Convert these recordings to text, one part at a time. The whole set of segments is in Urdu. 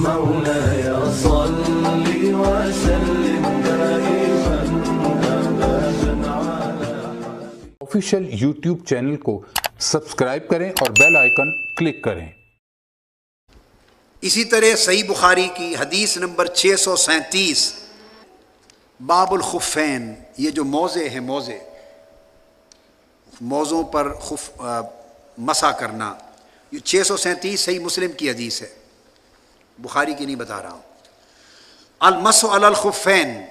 مولاي صل وسلم دائما ابدا على آفیشیل یوٹیوب چینل کو سبسکرائب کریں اور بیل آئیکن کلک کریں۔ اسی طرح صحیح بخاری کی حدیث نمبر 637 باب الخفین، یہ جو موزے ہیں، موزوں پر مسح کرنا، یہ 637 صحیح مسلم کی حدیث ہے، بخاری کی نہیں بتا رہا ہوں۔ المسح علی الخفین،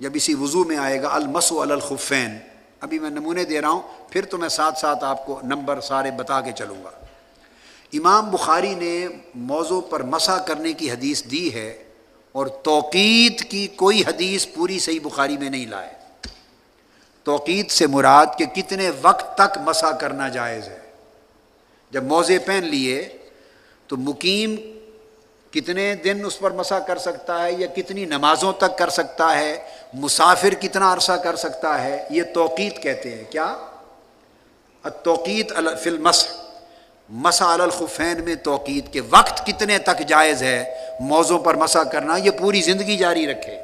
جب اسی وضو میں آئے گا المسح علی الخفین، ابھی میں نمونے دے رہا ہوں، پھر تو میں ساتھ ساتھ آپ کو نمبر سارے بتا کے چلوں گا۔ امام بخاری نے موضوع پر مسح کرنے کی حدیث دی ہے، اور توقید کی کوئی حدیث پوری صحیح بخاری میں نہیں لائے۔ توقید سے مراد کہ کتنے وقت تک مسح کرنا جائز ہے۔ جب موزے پہن لیے تو مقیم کتنے دن اس پر مسح کر سکتا ہے، یا کتنی نمازوں تک کر سکتا ہے، مسافر کتنا عرصہ کر سکتا ہے، یہ توقید کہتے ہیں۔ کیا؟ التوقید فی المسح، مسح علی الخفین میں توقید کے وقت کتنے تک جائز ہے موضوع پر مسح کرنا، یہ پوری زندگی جاری رکھے۔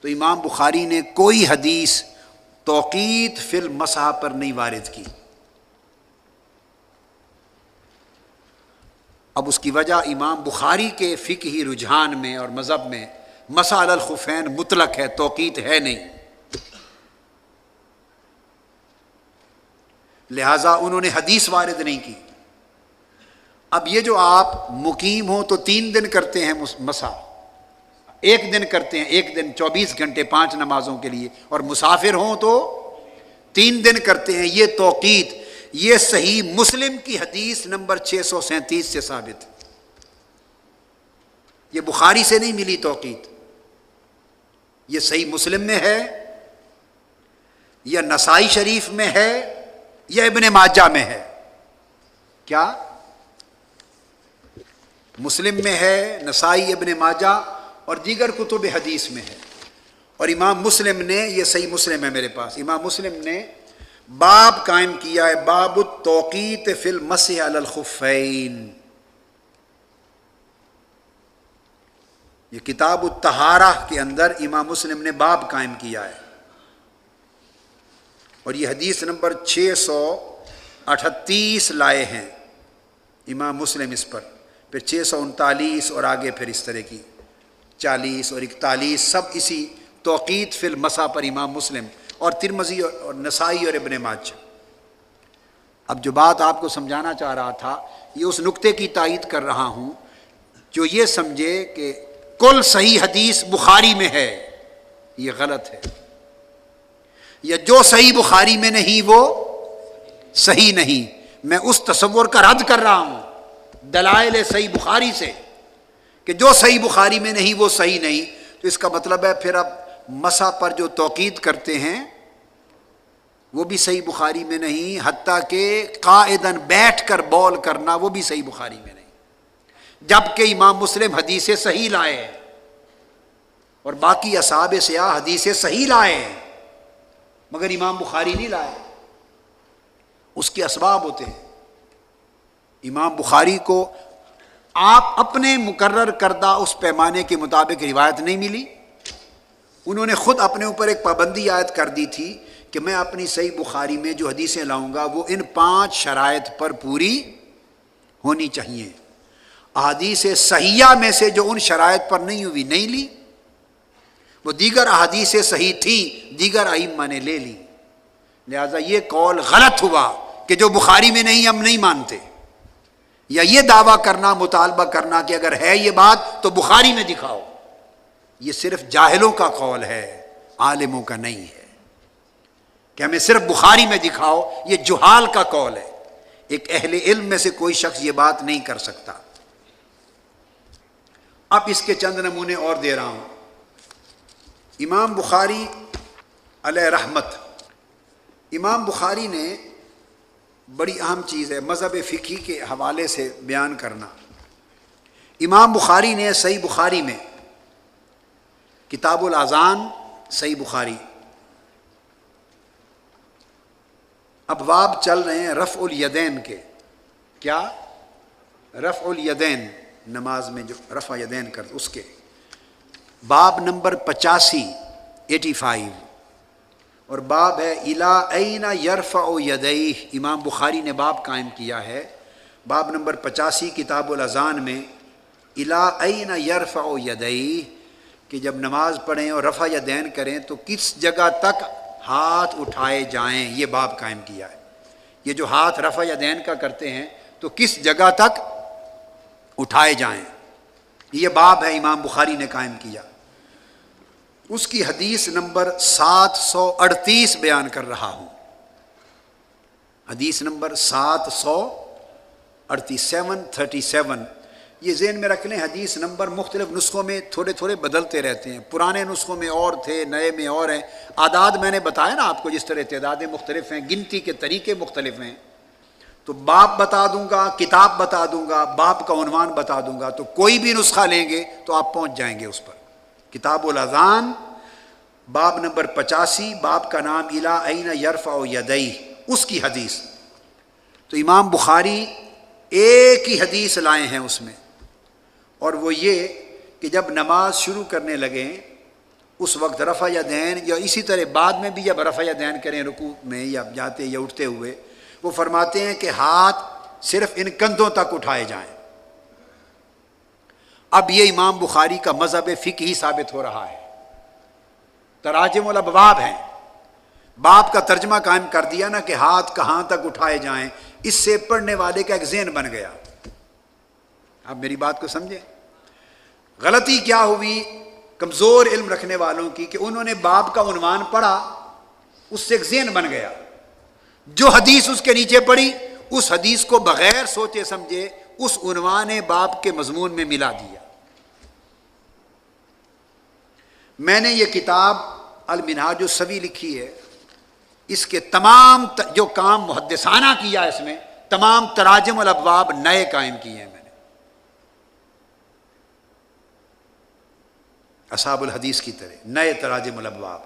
تو امام بخاری نے کوئی حدیث توقید فی المسح پر نہیں وارد کی۔ اب اس کی وجہ امام بخاری کے فقہی رجحان میں اور مذہب میں مسح علی الخفین مطلق ہے، توقید ہے نہیں، لہٰذا انہوں نے حدیث وارد نہیں کی۔ اب یہ جو آپ مقیم ہوں تو 3 دن کرتے ہیں مسح، 1 دن کرتے ہیں، 1 دن 24 گھنٹے 5 نمازوں کے لیے، اور مسافر ہوں تو 3 دن کرتے ہیں، یہ توقید، یہ صحیح مسلم کی حدیث نمبر 637 سے ثابت، یہ بخاری سے نہیں ملی توقید، یہ صحیح مسلم میں ہے، یا نسائی شریف میں ہے، یا ابن ماجہ میں ہے۔ کیا؟ مسلم میں ہے، نسائی، ابن ماجہ اور دیگر کتب حدیث میں ہے۔ اور امام مسلم نے، یہ صحیح مسلم ہے میرے پاس، امام مسلم نے باب قائم کیا ہے، باب التوقیت فی المسح علی الخفین، یہ کتاب الطہارہ کے اندر امام مسلم نے باب قائم کیا ہے، اور یہ حدیث نمبر 638 لائے ہیں امام مسلم اس پر، پھر 639 اور آگے پھر اس طرح کی 40 اور 41 سب اسی توقید فی المسح پر امام مسلم اور ترمذی اور نسائی اور ابن ماجہ۔ اب جو بات آپ کو سمجھانا چاہ رہا تھا، یہ اس نقطے کی تائید کر رہا ہوں جو یہ سمجھے کہ کل صحیح حدیث بخاری میں ہے، یہ غلط ہے، یا جو صحیح بخاری میں نہیں وہ صحیح نہیں۔ میں اس تصور کا رد کر رہا ہوں دلائل صحیح بخاری سے کہ جو صحیح بخاری میں نہیں وہ صحیح نہیں، تو اس کا مطلب ہے پھر اب مسح پر جو توقید کرتے ہیں وہ بھی صحیح بخاری میں نہیں، حتیٰ کہ قائداً بیٹھ کر بول کرنا وہ بھی صحیح بخاری میں نہیں، جبکہ امام مسلم حدیث صحیح لائے ہیں اور باقی اصحاب سیاح حدیث صحیح لائے ہیں، مگر امام بخاری نہیں لائے۔ اس کے اسباب ہوتے ہیں۔ امام بخاری کو آپ اپنے مقرر کردہ اس پیمانے کے مطابق روایت نہیں ملی، انہوں نے خود اپنے اوپر ایک پابندی عائد کر دی تھی کہ میں اپنی صحیح بخاری میں جو حدیثیں لاؤں گا وہ ان 5 شرائط پر پوری ہونی چاہیے۔ احادیث صحیحہ میں سے جو ان شرائط پر نہیں ہوئی نہیں لی، وہ دیگر احادیث صحیح تھیں، دیگر ائمہ نے لے لی، لہذا یہ قول غلط ہوا کہ جو بخاری میں نہیں ہم نہیں مانتے، یا یہ دعویٰ کرنا، مطالبہ کرنا کہ اگر ہے یہ بات تو بخاری میں دکھاؤ، یہ صرف جاہلوں کا قول ہے، عالموں کا نہیں ہے کہ ہمیں صرف بخاری میں دکھاؤ، یہ جہال کا قول ہے، ایک اہل علم میں سے کوئی شخص یہ بات نہیں کر سکتا۔ اب اس کے چند نمونے اور دے رہا ہوں۔ امام بخاری علیہ رحمت، امام بخاری نے بڑی اہم چیز ہے مذہب فقہی کے حوالے سے بیان کرنا۔ امام بخاری نے صحیح بخاری میں کتاب الاذان، صحیح بخاری، ابواب چل رہے ہیں رفع الیدین کے، کیا؟ رفع الیدین، نماز میں جو رفع یدین کرتے اس کے باب نمبر 85 اور باب ہے الا این یرفع یدیہ. امام بخاری نے باب قائم کیا ہے باب نمبر 85 کتاب الاذان میں الا این یرفع یدیہ کہ جب نماز پڑھیں اور رفع یدین کریں تو کس جگہ تک ہاتھ اٹھائے جائیں. یہ باب قائم کیا ہے. یہ جو ہاتھ رفع یدین کا کرتے ہیں تو کس جگہ تک اٹھائے جائیں, یہ باب ہے امام بخاری نے قائم کیا. اس کی حدیث نمبر 738 بیان کر رہا ہوں. حدیث نمبر 737 یہ ذہن میں رکھ لیں. حدیث نمبر مختلف نسخوں میں تھوڑے تھوڑے بدلتے رہتے ہیں. پرانے نسخوں میں اور تھے, نئے میں اور ہیں. اعداد میں نے بتایا نا آپ کو, جس طرح تعدادیں مختلف ہیں, گنتی کے طریقے مختلف ہیں. تو باب بتا دوں گا, کتاب بتا دوں گا, باب کا عنوان بتا دوں گا, تو کوئی بھی نسخہ لیں گے تو آپ پہنچ جائیں گے اس پر. کتاب الاذان باب نمبر 85, باب کا نام الا این یرفع یدیہ, اس کی حدیث. تو امام بخاری ایک ہی حدیث لائے ہیں اس میں, اور وہ یہ کہ جب نماز شروع کرنے لگیں اس وقت رفع یدین, یا اسی طرح بعد میں بھی جب رفع یدین کریں رکوع میں یا جاتے یا اٹھتے ہوئے, وہ فرماتے ہیں کہ ہاتھ صرف ان کندھوں تک اٹھائے جائیں. اب یہ امام بخاری کا مذہب فقہی ثابت ہو رہا ہے. تراجم الابواب ہیں, باب کا ترجمہ قائم کر دیا نا کہ ہاتھ کہاں تک اٹھائے جائیں. اس سے پڑھنے والے کا ایک ذہن بن گیا. آپ میری بات کو سمجھیں. غلطی کیا ہوئی کمزور علم رکھنے والوں کی کہ انہوں نے باب کا عنوان پڑھا, اس سے ایک ذہن بن گیا, جو حدیث اس کے نیچے پڑھی اس حدیث کو بغیر سوچے سمجھے اس عنوان باب کے مضمون میں ملا دیا. میں نے یہ کتاب المنہاج السوی لکھی ہے, اس کے تمام جو کام محدثانہ کیا اس میں, تمام تراجم الابواب نئے قائم کیے ہیں میں نے, اصحاب الحدیث کی طرح نئے تراجم الابواب.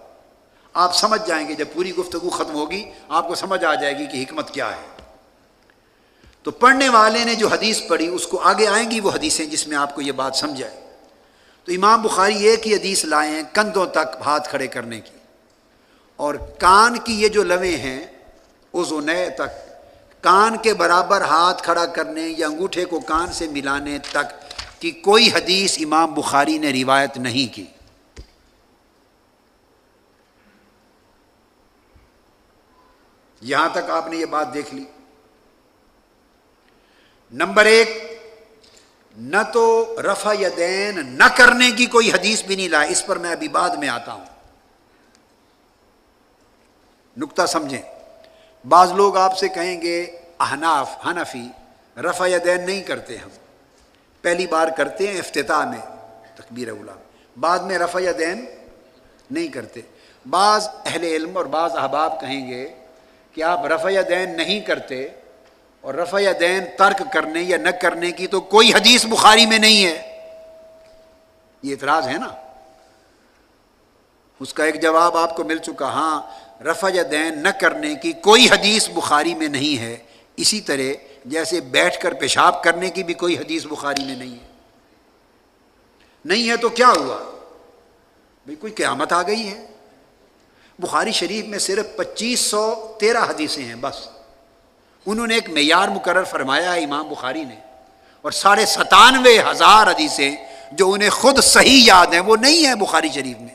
آپ سمجھ جائیں گے, جب پوری گفتگو ختم ہوگی آپ کو سمجھ آ جائے گی کہ حکمت کیا ہے. تو پڑھنے والے نے جو حدیث پڑھی اس کو آگے آئیں گی وہ حدیثیں جس میں آپ کو یہ بات سمجھائے. تو امام بخاری ایک ہی حدیث لائے ہیں کندھوں تک ہاتھ کھڑے کرنے کی, اور کان کی یہ جو لویں ہیں اذنین تک, کان کے برابر ہاتھ کھڑا کرنے یا انگوٹھے کو کان سے ملانے تک کی کوئی حدیث امام بخاری نے روایت نہیں کی. یہاں تک آپ نے یہ بات دیکھ لی. نمبر 1, نہ تو رفع یدین نہ کرنے کی کوئی حدیث بھی نہیں لائے. اس پر میں ابھی بعد میں آتا ہوں, نکتہ سمجھیں. بعض لوگ آپ سے کہیں گے احناف حنفی رفع یدین نہیں کرتے, ہم پہلی بار کرتے ہیں افتتاح میں تکبیر اولیٰ, بعد میں رفع یدین نہیں کرتے. بعض اہل علم اور بعض احباب کہیں گے کہ آپ رفع یدین نہیں کرتے, اور رفع یدین ترک کرنے یا نہ کرنے کی تو کوئی حدیث بخاری میں نہیں ہے. یہ اعتراض ہے نا, اس کا ایک جواب آپ کو مل چکا. ہاں, رفع یدین نہ کرنے کی کوئی حدیث بخاری میں نہیں ہے, اسی طرح جیسے بیٹھ کر پیشاب کرنے کی بھی کوئی حدیث بخاری میں نہیں ہے. نہیں ہے تو کیا ہوا بھئی, کوئی قیامت آ گئی ہے. بخاری شریف میں صرف 2513 حدیثیں ہیں بس. انہوں نے ایک معیار مقرر فرمایا ہے امام بخاری نے, اور 97,500 حدیثیں جو انہیں خود صحیح یاد ہیں وہ نہیں ہیں بخاری شریف میں.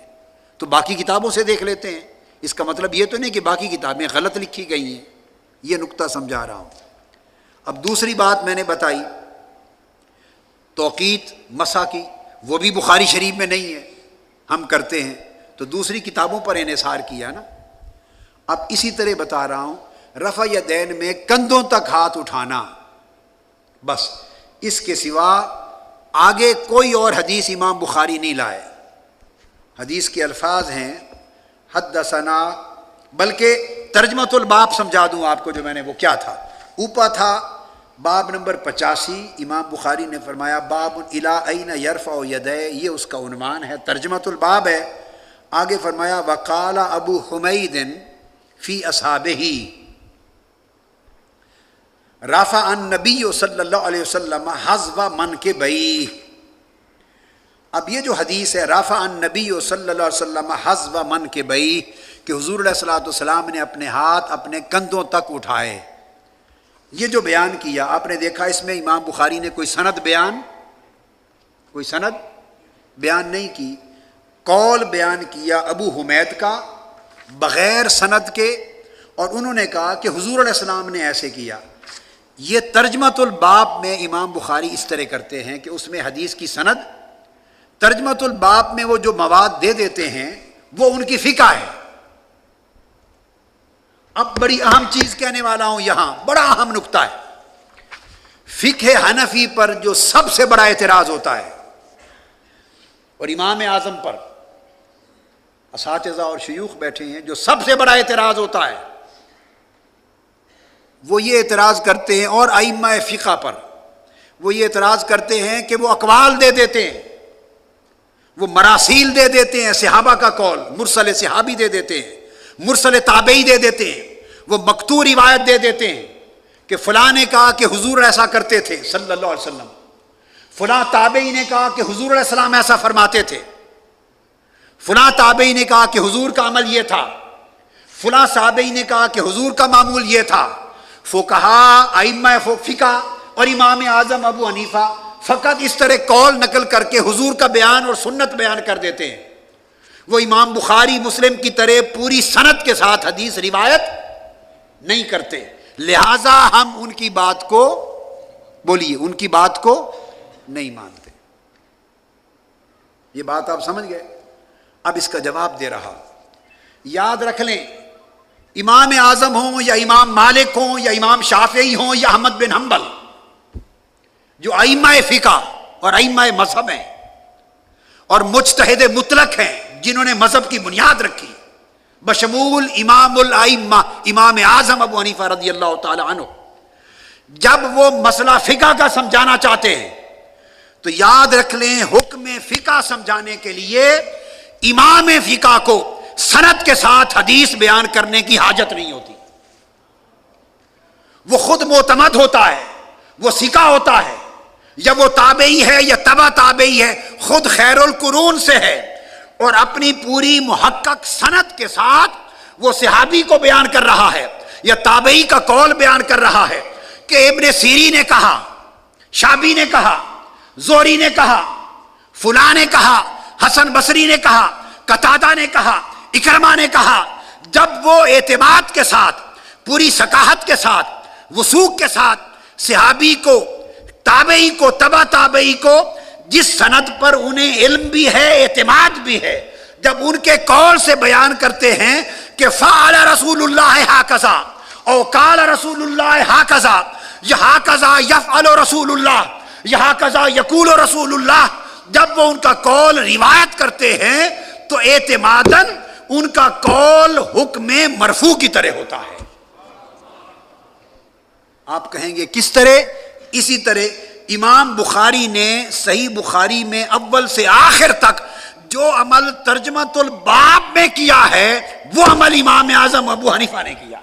تو باقی کتابوں سے دیکھ لیتے ہیں. اس کا مطلب یہ تو نہیں کہ باقی کتابیں غلط لکھی گئی ہیں. یہ نقطہ سمجھا رہا ہوں. اب دوسری بات میں نے بتائی توقیت مسح کی, وہ بھی بخاری شریف میں نہیں ہے, ہم کرتے ہیں تو دوسری کتابوں پر انحصار کیا نا. اب اسی طرح بتا رہا ہوں رفع یدین میں کندھوں تک ہاتھ اٹھانا بس, اس کے سوا آگے کوئی اور حدیث امام بخاری نہیں لائے. حدیث کے الفاظ ہیں حدثنا, بلکہ ترجمۃ الباب سمجھا دوں آپ کو جو میں نے وہ کیا تھا. اوپر تھا باب نمبر 85, امام بخاری نے فرمایا باب الی این یرفع یدیہ, یہ اس کا عنوان ہے, ترجمۃ الباب ہے. آگے فرمایا وقال ابو حمید فی اصحابہ, رفع النبی صلی اللہ علیہ وسلم حذو منکبیہ. اب یہ جو حدیث ہے رفع النبی صلی اللہ علیہ وسلم حذو منکبیہ کہ حضور علیہ الصلوۃ والسلام نے اپنے ہاتھ اپنے کندھوں تک اٹھائے، یہ جو بیان کیا آپ نے دیکھا اس میں امام بخاری نے کوئی سند بیان نہیں کی، قول بیان کیا ابو حمید کا بغیر سند کے، اور انہوں نے کہا کہ حضور علیہ السلام نے ایسے کیا. یہ ترجمۃ الباب میں امام بخاری اس طرح کرتے ہیں کہ اس میں حدیث کی سند، ترجمۃ الباب میں وہ جو مواد دے دیتے ہیں وہ ان کی فقہ ہے. اب بڑی اہم چیز کہنے والا ہوں، یہاں بڑا اہم نقطہ ہے. فقہ حنفی پر جو سب سے بڑا اعتراض ہوتا ہے اور امام اعظم پر اساتذہ اور شیوخ بیٹھے ہیں، جو سب سے بڑا اعتراض ہوتا ہے وہ یہ اعتراض کرتے ہیں، اور ائمہ فقہ پر وہ یہ اعتراض کرتے ہیں کہ وہ اقوال دے دیتے ہیں، وہ مراسیل دے دیتے ہیں، صحابہ کا قول مرسل صحابی دے دیتے ہیں، مرسل تابعی دے دیتے ہیں، وہ مقطوع روایت دے دیتے ہیں کہ فلاں نے کہا کہ حضور ایسا کرتے تھے صلی اللہ علیہ وسلم، فلاں تابعی نے کہا کہ حضور علیہ السلام ایسا فرماتے تھے، فلاں تابعی نے کہا کہ حضور کا عمل یہ تھا، فلاں تابعی نے کہا کہ حضور کا معمول یہ تھا. فقہا ائمہ فقہ اور امام اعظم ابو حنیفہ فقط اس طرح قول نقل کر کے حضور کا بیان اور سنت بیان کر دیتے ہیں. وہ امام بخاری مسلم کی طرح پوری سند کے ساتھ حدیث روایت نہیں کرتے، لہذا ہم ان کی بات کو ان کی بات کو نہیں مانتے. یہ بات آپ سمجھ گئے؟ اب اس کا جواب دے رہا. یاد رکھ لیں، امام اعظم ہوں یا امام مالک ہوں یا امام شافعی ہوں یا احمد بن حنبل، جو ائمہ فقہ اور ائمہ مذہب ہیں اور مجتہد مطلق ہیں جنہوں نے مذہب کی بنیاد رکھی، بشمول امام الائمہ امام اعظم ابو حنیفہ رضی اللہ تعالی عنہ، جب وہ مسئلہ فقہ کا سمجھانا چاہتے ہیں تو یاد رکھ لیں حکم فقہ سمجھانے کے لیے امام فقہ کو سند کے ساتھ حدیث بیان کرنے کی حاجت نہیں ہوتی. وہ خود معتمد ہوتا ہے، وہ ثقہ ہوتا ہے، یا وہ تابعی ہے یا تبع تابعی ہے، خود خیر القرون سے ہے، اور اپنی پوری محقق سند کے ساتھ وہ صحابی کو بیان کر رہا ہے یا تابعی کا قول بیان کر رہا ہے کہ ابن سیری نے کہا، شابی نے کہا، زہری نے کہا، فلاں نے کہا، حسن بصری نے کہا، قتادہ نے کہا، اکرمہ نے کہا. جب وہ اعتماد کے ساتھ، پوری ثقافت کے ساتھ، وثوق کے ساتھ صحابی کو، تابعی کو، تبع تابعی کو، جس سند پر انہیں علم بھی ہے اعتماد بھی ہے، جب ان کے قول سے بیان کرتے ہیں کہ فعل رسول اللہ ہاکذا او قال رسول اللہ ہاکذا، یا ہاکذا یفعل رسول اللہ، یا ہاکذا یقول رسول اللہ، جب وہ ان کا قول روایت کرتے ہیں تو اعتماداً ان کا قول حکم مرفوع کی طرح ہوتا ہے. آپ کہیں گے کس طرح؟ اسی طرح امام بخاری نے صحیح بخاری میں اول سے آخر تک جو عمل ترجمۃ الباب میں کیا ہے وہ عمل امام اعظم ابو حنیفہ نے کیا.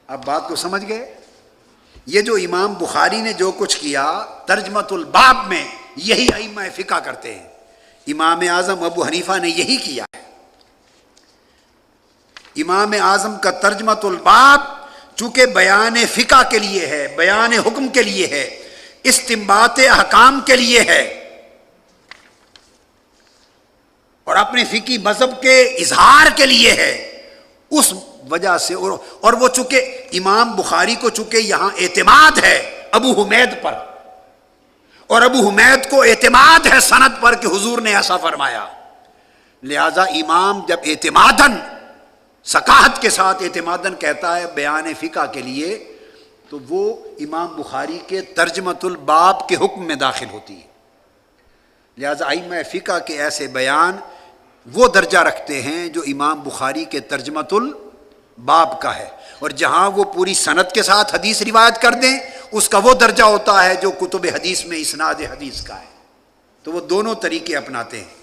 اب بات کو سمجھ گئے؟ یہ جو امام بخاری نے جو کچھ کیا ترجمۃ الباب میں، یہی ائمہ فقہ کرتے ہیں. امام اعظم ابو حنیفہ نے یہی کیا ہے. امام اعظم کا ترجمۃ الباب چونکہ بیان فقہ کے لیے ہے، بیان حکم کے لیے ہے، استنباط احکام کے لیے ہے، اور اپنے فقہی مذہب کے اظہار کے لیے ہے، اس وجہ سے اور وہ چونکہ امام بخاری کو چونکہ یہاں اعتماد ہے ابو حمید پر، اور ابو حمید کو اعتماد ہے سند پر کہ حضور نے ایسا فرمایا، لہذا امام جب اعتماداً ثقافت کے ساتھ اعتماداً کہتا ہے بیان فقہ کے لیے، تو وہ امام بخاری کے ترجمۃ الباب کے حکم میں داخل ہوتی ہے. لہذا ائمہ فقہ کے ایسے بیان وہ درجہ رکھتے ہیں جو امام بخاری کے ترجمۃ الباب کا ہے، اور جہاں وہ پوری سند کے ساتھ حدیث روایت کر دیں اس کا وہ درجہ ہوتا ہے جو کتب حدیث میں اسناد حدیث کا ہے. تو وہ دونوں طریقے اپناتے ہیں.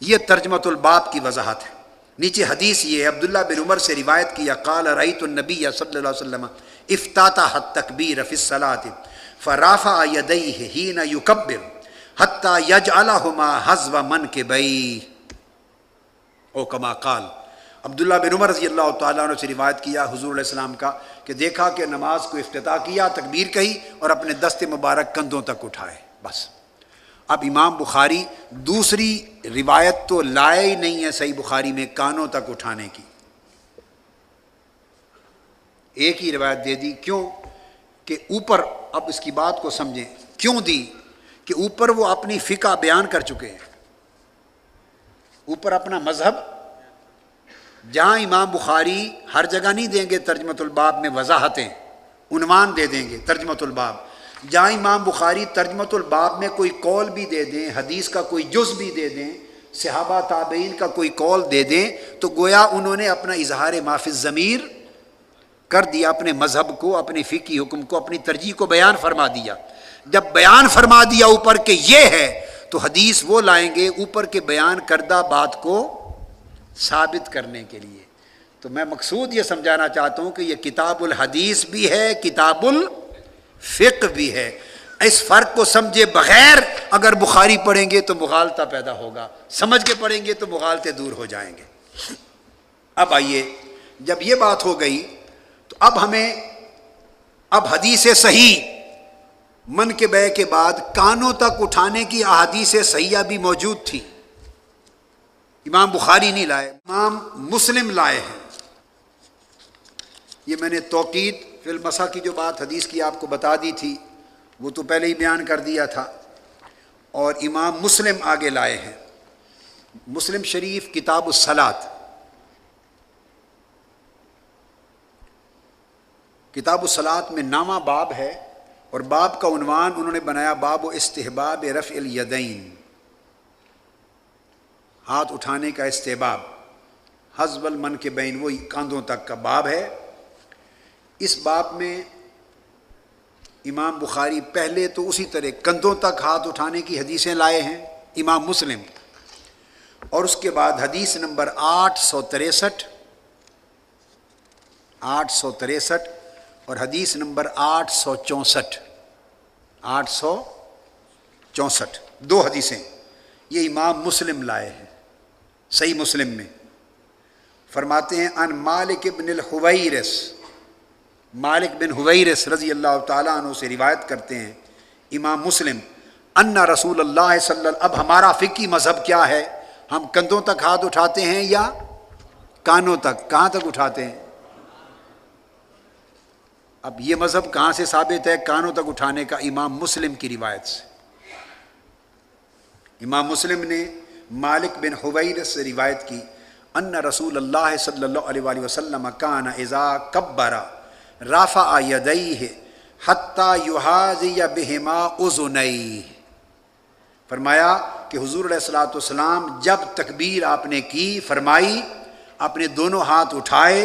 یہ ترجمۃ الباب کی وضاحت ہے. نیچے حدیث یہ ہے، عبداللہ بن عمر سے روایت کیا، قال رأیت النبی صلی اللہ علیہ وسلم افتتح التکبیر فی الصلاۃ فرافع یدیہ حین یکبر حتی یجعلہما حذو منکبیہ او کما قال۔ عبداللہ بن عمر رضی اللہ تعالیٰ عنہ سے روایت کیا حضور علیہ السلام کا کہ دیکھا کہ نماز کو افتتاح کیا، تکبیر کہی اور اپنے دست مبارک کندھوں تک اٹھائے، بس۔ اب امام بخاری دوسری روایت تو لائے ہی نہیں ہے صحیح بخاری میں کانوں تک اٹھانے کی، ایک ہی روایت دے دی۔ کیوں کہ اوپر، اب اس کی بات کو سمجھیں کیوں دی، کہ اوپر وہ اپنی فقہ بیان کر چکے ہیں، اوپر اپنا مذہب، جہاں امام بخاری ہر جگہ نہیں دیں گے ترجمۃ الباب میں وضاحتیں، عنوان دے دیں گے ترجمۃ الباب، جہاں امام بخاری ترجمۃ الباب میں کوئی قول بھی دے دیں، حدیث کا کوئی جز بھی دے دیں، صحابہ تابعین کا کوئی قول دے دیں، تو گویا انہوں نے اپنا اظہار ما فی الضمیر کر دیا، اپنے مذہب کو، اپنے فقہی حکم کو، اپنی ترجیح کو بیان فرما دیا۔ جب بیان فرما دیا اوپر کہ یہ ہے، تو حدیث وہ لائیں گے اوپر کے بیان کردہ بات کو ثابت کرنے کے لیے۔ تو میں مقصود یہ سمجھانا چاہتا ہوں کہ یہ کتاب الحدیث بھی ہے، کتاب الفقہ بھی ہے۔ اس فرق کو سمجھے بغیر اگر بخاری پڑھیں گے تو مغالطہ پیدا ہوگا، سمجھ کے پڑھیں گے تو مغالطے دور ہو جائیں گے۔ اب آئیے، جب یہ بات ہو گئی تو اب حدیث صحیح منکبے کے بعد کانوں تک اٹھانے کی احادیث صحیحہ بھی موجود تھی، امام بخاری نہیں لائے، امام مسلم لائے ہیں۔ یہ میں نے توقید فی المسح کی جو بات حدیث کی آپ کو بتا دی تھی، وہ تو پہلے ہی بیان کر دیا تھا، اور امام مسلم آگے لائے ہیں۔ مسلم شریف کتاب الصلاۃ، کتاب الصلاۃ میں 9واں باب ہے، اور باب کا عنوان انہوں نے بنایا باب استحباب رفع الیدین، ہاتھ اٹھانے کا استحباب، حذو المنکبین، وہی کاندھوں تک کا باب ہے۔ اس باب میں امام بخاری پہلے تو اسی طرح کندھوں تک ہاتھ اٹھانے کی حدیثیں لائے ہیں، امام مسلم، اور اس کے بعد حدیث نمبر 863 اور حدیث نمبر 864 دو حدیثیں یہ امام مسلم لائے ہیں صحیح مسلم میں۔ فرماتے ہیں ان مالک بن الحویرث، مالک بن حویرث رضی اللہ تعالیٰ عنہ سے روایت کرتے ہیں امام مسلم، ان رسول اللہ صلی اللہ، اب ہمارا فقہی مذہب کیا ہے، ہم کندھوں تک ہاتھ اٹھاتے ہیں یا کانوں تک، کہاں تک اٹھاتے ہیں؟ اب یہ مذہب کہاں سے ثابت ہے کانوں تک اٹھانے کا؟ امام مسلم کی روایت سے۔ امام مسلم نے مالک بن حویرث سے روایت کی، ان رسول اللہ صلی اللہ علیہ وآلہ وسلم کان اذا کبر رافع یدیہ حتی یحاذی بہما اذنیہ، فرمایا کہ حضور علیہ الصلوۃ والسلام جب تکبیر آپ نے کی فرمائی، اپنے دونوں ہاتھ اٹھائے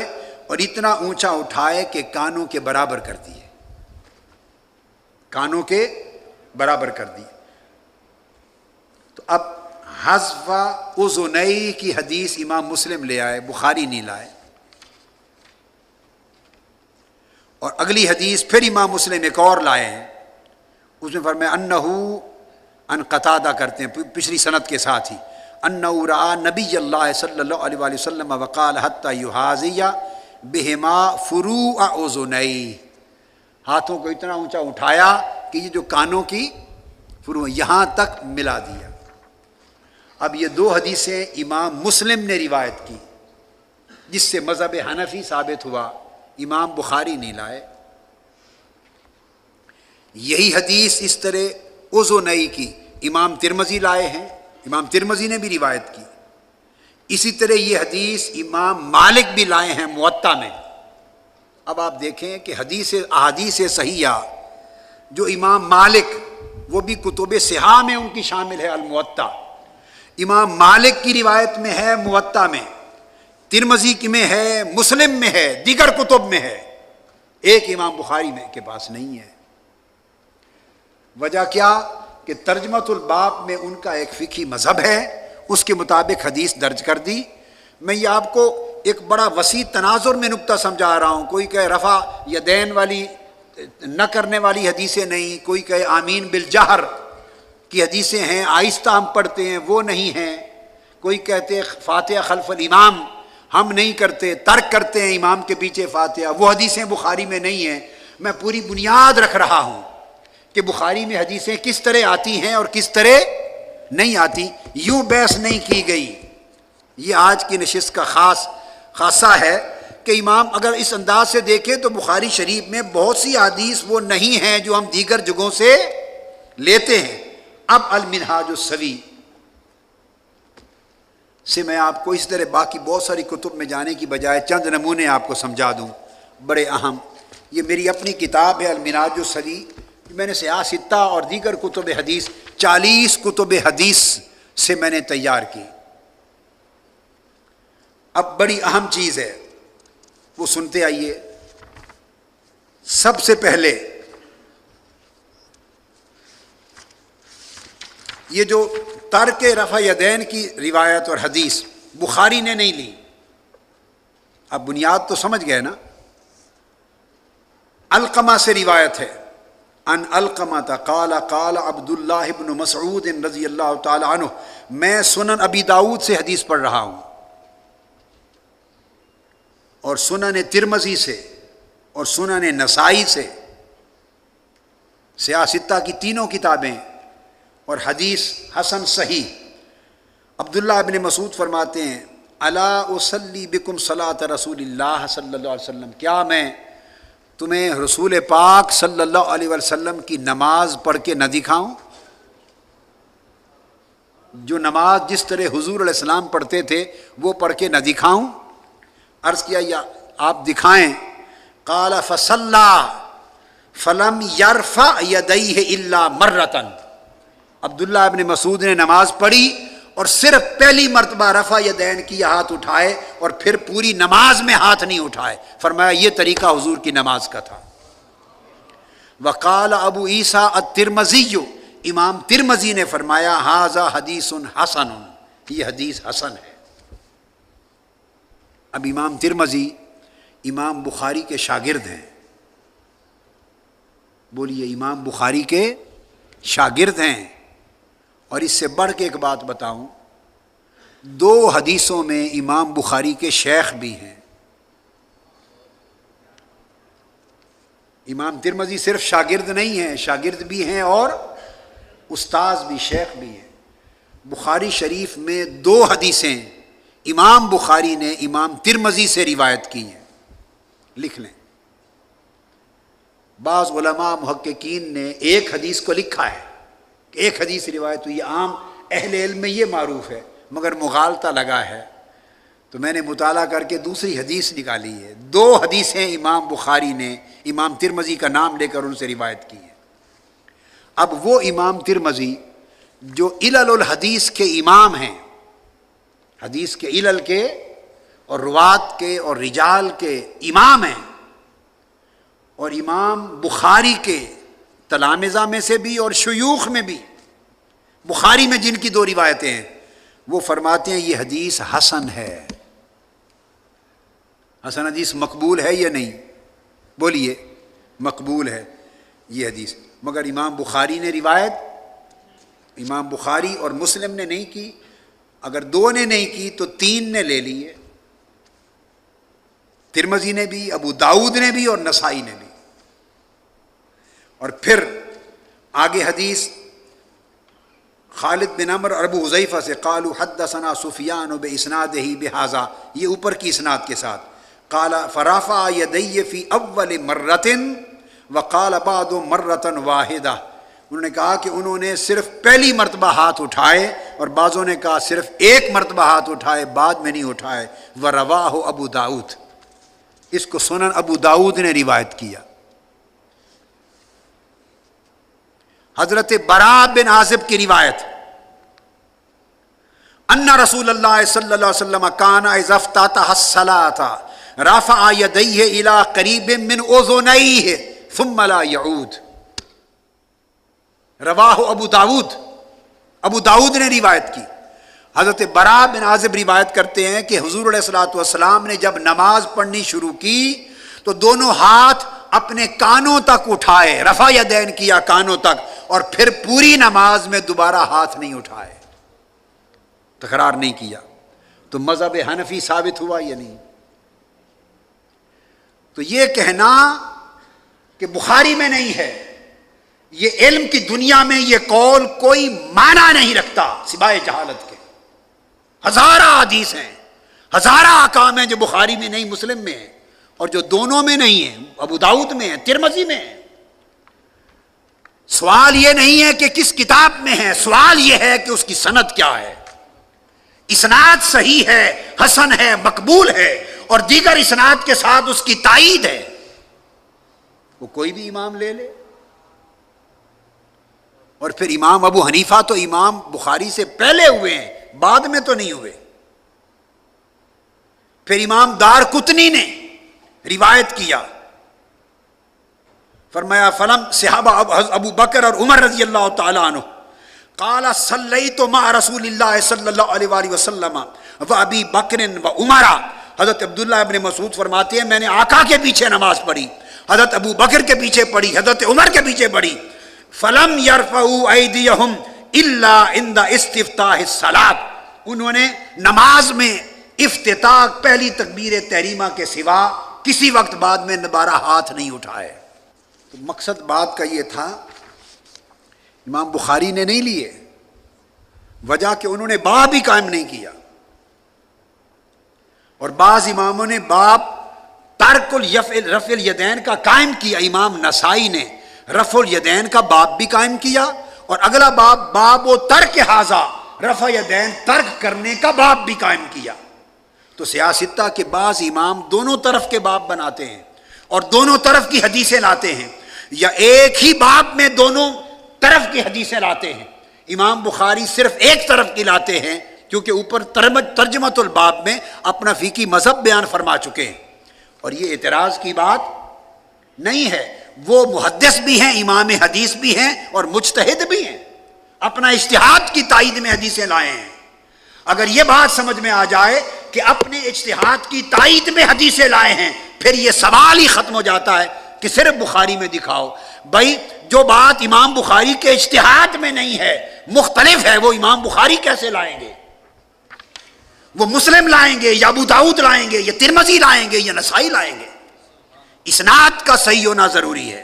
اور اتنا اونچا اٹھائے کہ کانوں کے برابر کر دیے، کانوں کے برابر کر دیے۔ تو اب حذف اذنیہ کی حدیث امام مسلم لے آئے، بخاری نہیں لائے، اور اگلی حدیث پھر امام مسلم ایک اور لائے ہیں، اس میں فرمایا انہو، ان قتادہ کرتے ہیں پچھلی سند کے ساتھ ہی، انہو رأى نبی اللہ صلی اللہ علیہ وآلہ وسلم وقال حتی یحاذی بہما فروع اذنیہ، ہاتھوں کو اتنا اونچا اٹھایا کہ یہ جو کانوں کی فروع یہاں تک ملا دیا۔ اب یہ دو حدیثیں امام مسلم نے روایت کی، جس سے مذہب حنفی ثابت ہوا، امام بخاری نہیں لائے۔ یہی حدیث اس طرح اذنیہ کی امام ترمذی لائے ہیں، امام ترمذی نے بھی روایت کی۔ اسی طرح یہ حدیث امام مالک بھی لائے ہیں موطا میں۔ اب آپ دیکھیں کہ احادیث صحیحہ جو امام مالک، وہ بھی کتب صحاح میں ان کی شامل ہے، الموطا امام مالک کی روایت میں ہے، موطا میں، ترمذی میں ہے، مسلم میں ہے، دیگر کتب میں ہے، ایک امام بخاری میں کے پاس نہیں ہے۔ وجہ کیا کہ ترجمۃ الباب میں ان کا ایک فقہی مذہب ہے، اس کے مطابق حدیث درج کر دی، میں یہ آپ کو ایک بڑا وسیع تناظر میں نقطہ سمجھا رہا ہوں. کوئی کہے رفع یدین والی نہ کرنے والی حدیثیں نہیں, کوئی کہے آمین بالجہر کی حدیثیں ہیں آہستہ ہم پڑھتے ہیں وہ نہیں ہیں, کوئی کہتے فاتحہ خلف الامام ہم نہیں کرتے, ترک کرتے ہیں امام کے پیچھے فاتحہ, وہ حدیثیں بخاری میں نہیں ہیں. میں پوری بنیاد رکھ رہا ہوں کہ بخاری میں حدیثیں کس طرح آتی ہیں اور کس طرح نہیں آتی. یوں بحث نہیں کی گئی. یہ آج کی نشست کا خاصہ ہے کہ امام اگر اس انداز سے دیکھیں تو بخاری شریف میں بہت سی حدیث وہ نہیں ہیں جو ہم دیگر جگہوں سے لیتے ہیں. اب المنہاج السوی سے میں آپ کو اس طرح باقی بہت ساری کتب میں جانے کی بجائے چند نمونے آپ کو سمجھا دوں بڑے اہم. یہ میری اپنی کتاب ہے المنہاج السوی, میں نے سیاہ ستہ اور دیگر کتب حدیث 40 کتب حدیث سے میں نے تیار کی. اب بڑی اہم چیز ہے وہ سنتے آئیے. سب سے پہلے یہ جو ترک رفع یدین کی روایت اور حدیث بخاری نے نہیں لی. اب بنیاد تو سمجھ گئے نا. علقمہ سے روایت ہے, ان علقمہ قال قال عبداللہ بن مسعود رضی اللہ تعالی عنہ. میں سنن ابی داؤد سے حدیث پڑھ رہا ہوں اور سنن ترمذی سے اور سنن نسائی سے, سیاہ ستہ کی تینوں کتابیں, اور حدیث حسن صحیح. عبداللہ ابن مسعود فرماتے ہیں الا اصلی بکم صلاۃ رسول اللہ صلی اللہ علیہ وسلم, کیا میں تمہیں رسول پاک صلی اللہ علیہ وسلم کی نماز پڑھ کے نہ دکھاؤں؟ جو نماز جس طرح حضور علیہ السلام پڑھتے تھے وہ پڑھ کے نہ دکھاؤں؟ عرض کیا یا آپ دکھائیں. قال فصلی فلم یرفع یدیہ الا مرۃ. عبداللہ ابن مسعود نے نماز پڑھی اور صرف پہلی مرتبہ رفع یدین کی ہاتھ اٹھائے اور پھر پوری نماز میں ہاتھ نہیں اٹھائے. فرمایا یہ طریقہ حضور کی نماز کا تھا. وقال ابو عیسیٰ الترمذی, امام ترمذی نے فرمایا ھذا حدیث حسن, یہ حدیث حسن ہے. اب امام ترمذی امام بخاری کے شاگرد ہیں. بولیے, امام بخاری کے شاگرد ہیں. اور اس سے بڑھ کے ایک بات بتاؤں, 2 حدیثوں میں امام بخاری کے شیخ بھی ہیں. امام ترمذی صرف شاگرد نہیں ہیں, شاگرد بھی ہیں اور استاذ بھی, شیخ بھی ہیں. بخاری شریف میں 2 حدیثیں امام بخاری نے امام ترمذی سے روایت کی ہیں. لکھ لیں. بعض علماء محققین نے ایک حدیث کو لکھا ہے, ایک حدیث روایت ہوئی. عام اہل علم میں یہ معروف ہے, مگر مغالطہ لگا ہے تو میں نے مطالعہ کر کے دوسری حدیث نکالی ہے. 2 حدیثیں امام بخاری نے امام ترمذی کا نام لے کر ان سے روایت کی ہیں. اب وہ امام ترمذی جو علل الحدیث کے امام ہیں, حدیث کے علل کے اور روات کے اور رجال کے امام ہیں, اور امام بخاری کے تلامذہ میں سے بھی اور شیوخ میں بھی, بخاری میں جن کی 2 روایتیں ہیں, وہ فرماتے ہیں یہ حدیث حسن ہے. حسن حدیث مقبول ہے یا نہیں؟ بولیے, مقبول ہے یہ حدیث. مگر امام بخاری نے روایت, امام بخاری اور مسلم نے نہیں کی. اگر 2 نے نہیں کی تو 3 نے لے لی ہے, ترمذی نے بھی, ابو داؤد نے بھی اور نسائی نے بھی. اور پھر آگے حدیث خالد بن عمرو اور ابو حذیفہ سے قالوا حدثنا سفیان باسنادہ بہذا, یہ اوپر کی اسناد کے ساتھ. قال فرفع یدیہ فی اول مرۃ وقال بعد مرۃ واحدہ. انہوں نے کہا کہ انہوں نے صرف پہلی مرتبہ ہاتھ اٹھائے اور بعضوں نے کہا صرف ایک مرتبہ ہاتھ اٹھائے, بعد میں نہیں اٹھائے. ورواہ ابو داؤد, اس کو سنن ابو داؤد نے روایت کیا. حضرت براء بن عازب کی روایت, ان رسول اللہ صلی اللہ علیہ وسلم کان اذا افتتح الصلاۃ رفع یدیہ الی قریب من اذنیہ ثم لا یعود. رواہ ابو داؤد, ابو داؤد نے روایت کی. حضرت برا بن عازب روایت کرتے ہیں کہ حضور علیہ الصلوۃ والسلام نے جب نماز پڑھنی شروع کی تو دونوں ہاتھ اپنے کانوں تک اٹھائے، رفع یدین کیا کانوں تک، اور پھر پوری نماز میں دوبارہ ہاتھ نہیں اٹھائے، تکرار نہیں کیا۔ تو مذہب حنفی ثابت ہوا یا نہیں؟ تو یہ کہنا کہ بخاری میں نہیں ہے، یہ علم کی دنیا میں یہ قول کوئی معنی نہیں رکھتا سوائے جہالت کے۔ ہزارہ حدیث ہیں، ہزارہ احکام ہیں جو بخاری میں نہیں، مسلم میں ہیں، اور جو دونوں میں نہیں ہیں، ابو داؤد میں ہیں، ترمذی میں ہیں۔ سوال یہ نہیں ہے کہ کس کتاب میں ہے، سوال یہ ہے کہ اس کی سند کیا ہے، اسناد صحیح ہے، حسن ہے، مقبول ہے، اور دیگر اسناد کے ساتھ اس کی تائید ہے، وہ کوئی بھی امام لے لے۔ اور پھر امام ابو حنیفہ تو امام بخاری سے پہلے ہوئے ہیں، بعد میں تو نہیں ہوئے۔ پھر امام دار قطنی نے روایت کیا، فرمایا فلم صحابہ ابو بکر اور عمر رضی اللہ تعالی عنہ قال صلیت مع رسول اللہ صلی اللہ علیہ وآلہ وسلم و ابی بکر و عمر۔ حضرت عبداللہ ابن مسعود فرماتے ہیں میں نے آقا کے پیچھے نماز پڑھی، حضرت ابو بکر کے پیچھے پڑھی، حضرت عمر کے پیچھے پڑھی۔ فلم یرفعوا ایدیہم الا عند استفتاح الصلاۃ، انہوں نے نماز میں افتتاح پہلی تکبیر تحریمہ کے سوا کسی وقت بعد میں دوبارہ ہاتھ نہیں اٹھائے۔ تو مقصد بات کا یہ تھا، امام بخاری نے نہیں لیے، وجہ کہ انہوں نے باب ہی قائم نہیں کیا، اور بعض اماموں نے باب ترک رفع الیدین کا قائم کیا۔ امام نسائی نے رفع الیدین کا باب بھی قائم کیا، اور اگلا باب باب و ترک ھذا، رفع یدین ترک کرنے کا باب بھی قائم کیا۔ تو سیاستہ کے بعض امام دونوں طرف کے باب بناتے ہیں اور دونوں طرف کی حدیثیں لاتے ہیں، یا ایک ہی باب میں دونوں طرف کی حدیثیں لاتے ہیں۔ امام بخاری صرف ایک طرف کی لاتے ہیں کیونکہ اوپر ترجمۃ الباب میں اپنا فقہی مذہب بیان فرما چکے ہیں، اور یہ اعتراض کی بات نہیں ہے۔ وہ محدث بھی ہیں، امام حدیث بھی ہیں، اور مجتہد بھی ہیں، اپنا اجتہاد کی تائید میں حدیثیں لائے ہیں۔ اگر یہ بات سمجھ میں آ جائے کہ اپنے اجتہاد کی تائید میں حدیثیں لائے ہیں، پھر یہ سوال ہی ختم ہو جاتا ہے کہ صرف بخاری میں دکھاؤ۔ بھائی جو بات امام بخاری کے اجتہاد میں نہیں ہے، مختلف ہے، وہ امام بخاری کیسے لائیں گے؟ وہ مسلم لائیں گے یا ابو داؤد لائیں گے یا ترمذی لائیں گے یا نسائی لائیں گے؟ اسناد کا صحیح ہونا ضروری ہے۔